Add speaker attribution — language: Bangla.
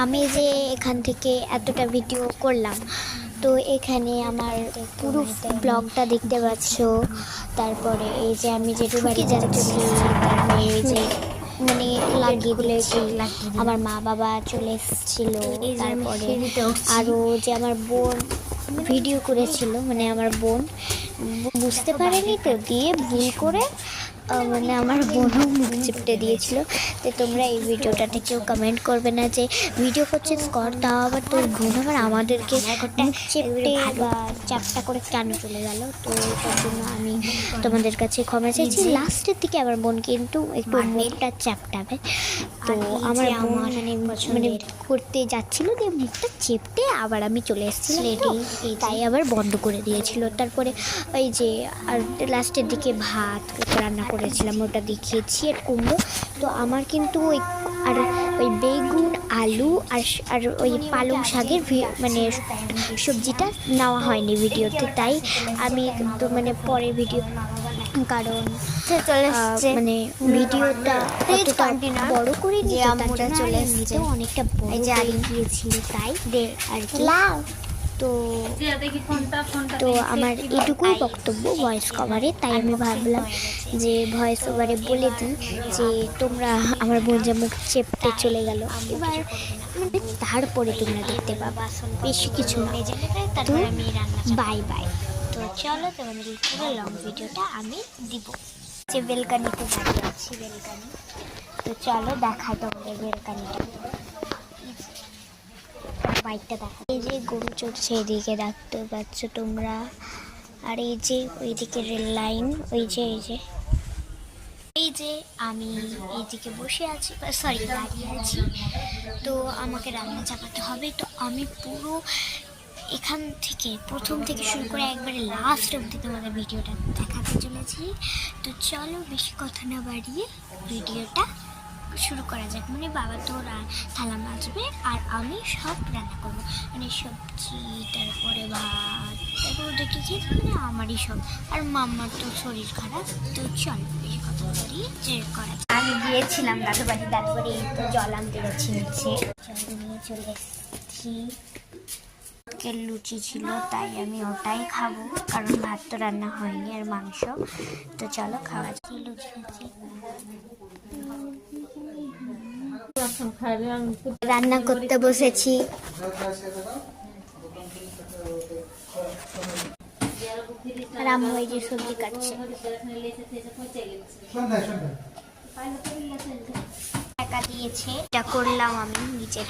Speaker 1: আমি যে এখান থেকে এতটা ভিডিও করলাম, তো এখানে আমার পুরো ব্লগটা দেখতে পাচ্ছ। তারপরে এই যে আমি যে ঢুকে যাচ্ছি, তারপরে এই যে মানে লাগিয়ে দিয়েছি, আমার মা বাবা চলে এসেছিল। তারপরে আরও যে আমার বোন ভিডিও করেছিল, মানে আমার বোন বুঝতে পারেনি তো, দিয়ে ভুল করে মানে আমার বোনও মুখ চিপটে দিয়েছিল। তো তোমরা এই ভিডিওটাতে কেউ কমেন্ট করবে না যে ভিডিও করছিস কর, তাও আবার তোর বোন আবার আমাদেরকে মুখ চেপটে বা চাপটা করে কেন চলে গেল। তো তার জন্য আমি তোমাদের কাছে ক্ষমা চাইছি। লাস্টের দিকে আমার বোন কিন্তু একটু মুখটা চাপটাবে, তো আমার বোন মানে করতে যাচ্ছিল, দিয়ে মুখটা চেপটে আবার আমি চলে এসেছিলাম, তাই আবার বন্ধ করে দিয়েছিল। তারপরে ওই যে আর লাস্টের দিকে ভাত রান্না করেছিলাম, ওটা দেখিয়েছি, আর কুমড়ো। তো আমার কিন্তু ওই বেগুন, আলু আর ওই পালং শাকের মানে সবজিটা নেওয়া হয়নি ভিডিওতে, তাই আমি তো মানে পরের ভিডিও, কারণ মানে ভিডিওটা বড় করে নিয়ে আমরা চলে এসেছে, অনেকটা বড় করে গিয়েছিল, তাই আর কি। তো আমার এটুকুই বক্তব্য ভয়েস কভারে, তাই আমি ভাবলাম যে ভয়েস ওভারে বলে দিই যে তোমরা আমার বোন যে মুখ চেপতে চলে গেল, এবার মানে তারপরে তোমরা দেখতে পাবা, বেশি কিছু না। তো বাই বাই। তো চলো তোমাদের পুরো লং ভিডিওটা আমি দিব। যে বেলকানিতে দাঁড়িয়ে আছি, বেলকানি, তো চলো দেখাই তোমাদের বেলকানিটা, বাইকটা দেখা। এই যে গরু চড়ছে, এদিকে দেখতে পাচ্ছ তোমরা, আর এই যে ওইদিকে রেল লাইন, ওই যে এই যে আমি এইদিকে বসে আছি, সরি দাঁড়িয়ে আছি। তো আমাকে রান্না চাপাতে হবে, তো আমি পুরো এখান থেকে প্রথম থেকে শুরু করে একবারে লাস্ট অবধি তোমাদের ভিডিওটা দেখাতে চলেছি। তো চলো বেশি কথা না বাড়িয়ে ভিডিওটা শুরু করা যাক। মানে বাবা তো থালা মাজবে আর আমি সব রান্না করবো, মানে সবজি, তারপরে ভাত, তারপরে দেখি কি মানে আমারই সব, আর মাম্মার তো শরীর খারাপ। তো চলো বেশি কথা বাড়িয়ে যে করা যাক। আমি গিয়েছিলাম দাদু বাড়ি, তারপরে তো জল আনতে গেছি নিচে, জল নিয়ে চলে এসেছি। লুচি ছিল, তাই আমি ওটাই খাবো, কারণ ভাত তো রান্না হয়নি আর মাংস। তো চলো খাওয়া যাক। লুচি খাচ্ছি, রান্না করতে বসেছি। রাম হয়ে যে সবজি কাটছে, টাকা দিয়েছে, এটা করলাম আমি নিজের